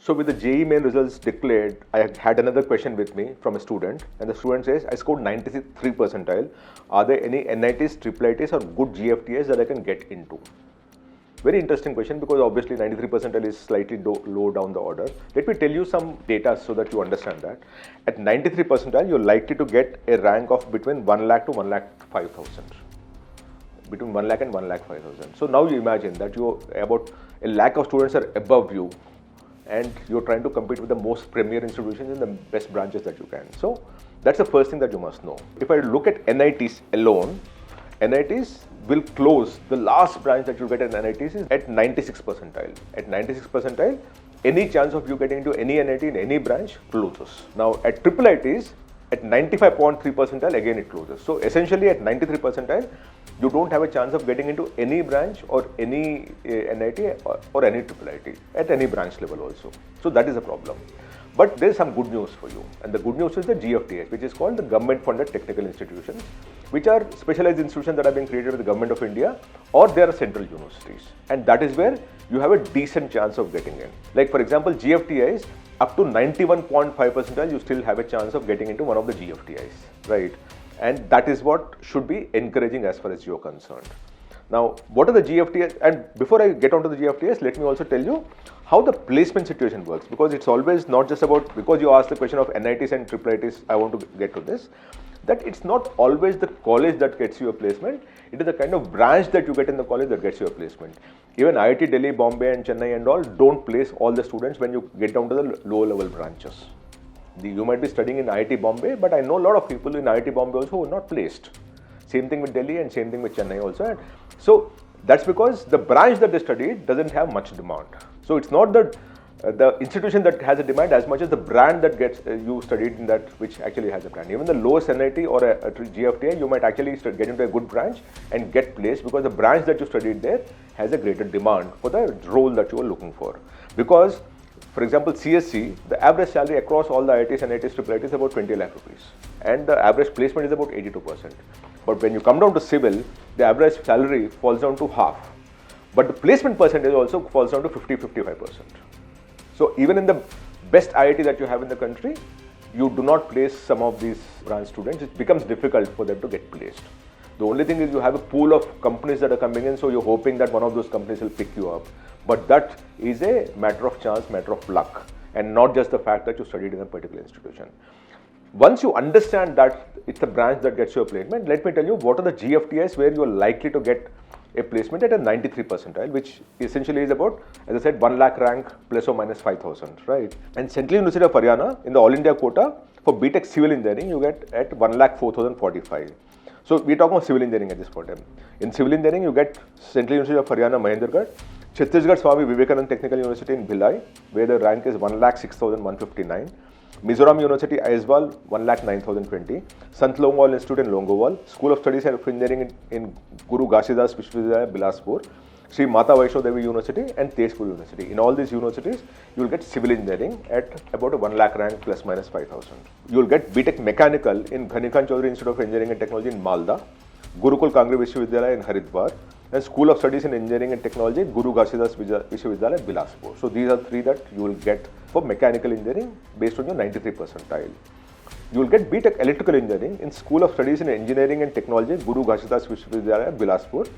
So with the JEE Main results declared, I had another question with me from a student, and the student says, I scored 93 percentile. Are there any NITs, IIITs or good GFTIs that I can get into? Very interesting question, because obviously 93 percentile is slightly low down the order. Let me tell you some data so that you understand that. At 93 percentile, you're likely to get a rank of between 1 lakh to 1 lakh 5,000. Between 1 lakh and 1 lakh 5,000. So now you imagine that about a lakh of students are above you, and you're trying to compete with the most premier institutions in the best branches that you can. So that's the first thing that you must know. If I look at NITs alone, NITs will close, the last branch that you get at NITs is at 96 percentile. At 96 percentile, any chance of you getting into any NIT in any branch closes. Now at IIITs, at 95.3 percentile, again it closes. So essentially at 93 percentile, you don't have a chance of getting into any branch or any NIT or any IIIT at any branch level also. So that is a problem. But there is some good news for you, and the good news is the GFTIs, which is called the government funded technical institutions, which are specialized institutions that have been created with the government of India, or they are central universities, and that is where you have a decent chance of getting in. Like for example, GFTIs, up to 91.5 percentile, you still have a chance of getting into one of the GFTIs, right? And that is what should be encouraging as far as you're concerned. Now, what are the GFTIs? And before I get onto the GFTIs, let me also tell you how the placement situation works, because it's always not just about, because you asked the question of NITs and IIITs, I want to get to this, that it's not always the college that gets you a placement, it is the kind of branch that you get in the college that gets you a placement. Even IIT Delhi, Bombay and Chennai and all don't place all the students when you get down to the lower level branches. You might be studying in IIT Bombay, but I know a lot of people in IIT Bombay also who are not placed. Same thing with Delhi and same thing with Chennai also. And so that's because the branch that they studied doesn't have much demand. So it's not that the institution that has a demand as much as the brand that gets you studied in that, which actually has a brand. Even the lowest NIT or a GFTI, you might actually get into a good branch and get placed, because the branch that you studied there has a greater demand for the role that you are looking for. Because for example, CSC, the average salary across all the IITs, NITs, IIITs is about 20 lakh rupees, and the average placement is about 82%. But when you come down to civil, the average salary falls down to half, but the placement percentage also falls down to 50-55%. So even in the best IIT that you have in the country, you do not place some of these branch students. It becomes difficult for them to get placed. The only thing is you have a pool of companies that are coming in, so you're hoping that one of those companies will pick you up. But that is a matter of chance, matter of luck, and not just the fact that you studied in a particular institution. Once you understand that it's the branch that gets you a placement, let me tell you what are the GFTIs where you are likely to get a placement at a 93 percentile, which essentially is about, as I said, 1 lakh rank plus or minus 5,000, right? And Central University of Haryana, in the All India quota, for BTech Civil Engineering, you get at 1 lakh 4,045. So we're talking about civil engineering at this point. In civil engineering, you get Central University of Haryana, Mahendragarh, Chhattisgarh Swami Vivekanand Technical University in Bhilai, where the rank is 1 lakh 6,159. Mizoram University, Aizawl, 1 lakh 9,020. Sant Longwal Institute in Longowal, School of Studies and Engineering in Guru Ghasidas Vishwavidyalaya, Bilaspur, Sri Mata Vaishno Devi University and Tezpur University. In all these universities, you will get civil engineering at about a 1 lakh rank plus minus 5,000. You will get BTech Mechanical in Ghanikant Chaudhary Institute of Engineering and Technology in Malda, Gurukul Kangri Vishwavidyalaya in Haridwar, and School of Studies in Engineering and Technology, Guru Ghasidas Vishwavidyalaya, Bilaspur. So these are three that you will get for mechanical engineering based on your 93 percentile. You will get BTech Electrical Engineering in School of Studies in Engineering and Technology, Guru Ghasidas Vishwavidyalaya, Bilaspur,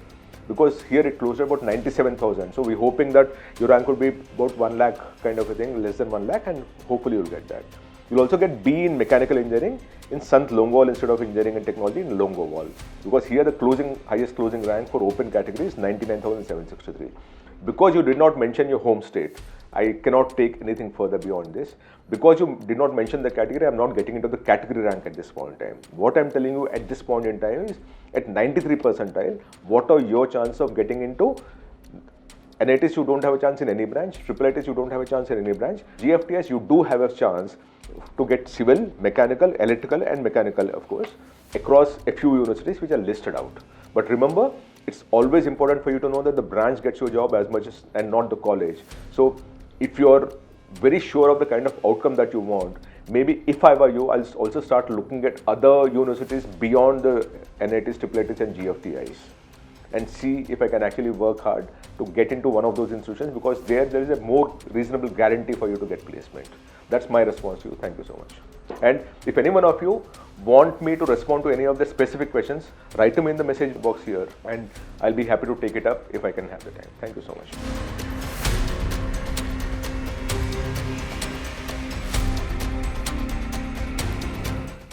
because here it closed at about 97,000. So we're hoping that your rank would be about 1 lakh kind of a thing, less than 1 lakh, and hopefully you'll get that. You'll also get B in Mechanical Engineering in Sant Longwal Institute of Engineering and Technology in Longowal, because here the highest closing rank for open category is 99,763. Because you did not mention your home state, I cannot take anything further beyond this. Because you did not mention the category, I'm not getting into the category rank at this point in time. What I'm telling you at this point in time is, at 93 percentile, what are your chances of getting into NITs? You don't have a chance in any branch. IIITs, you don't have a chance in any branch. GFTIs, you do have a chance to get civil, mechanical, electrical and mechanical, of course, across a few universities which are listed out. But remember, it's always important for you to know that the branch gets you a job as much as, and not the college. So if you're very sure of the kind of outcome that you want, maybe if I were you, I'll also start looking at other universities beyond the NITs, IIITs and GFTIs. and see if I can actually work hard to get into one of those institutions, because there is a more reasonable guarantee for you to get placement. That's my response to you. Thank you so much. And if any one of you want me to respond to any of the specific questions, write them in the message box here and I'll be happy to take it up if I can have the time. Thank you so much.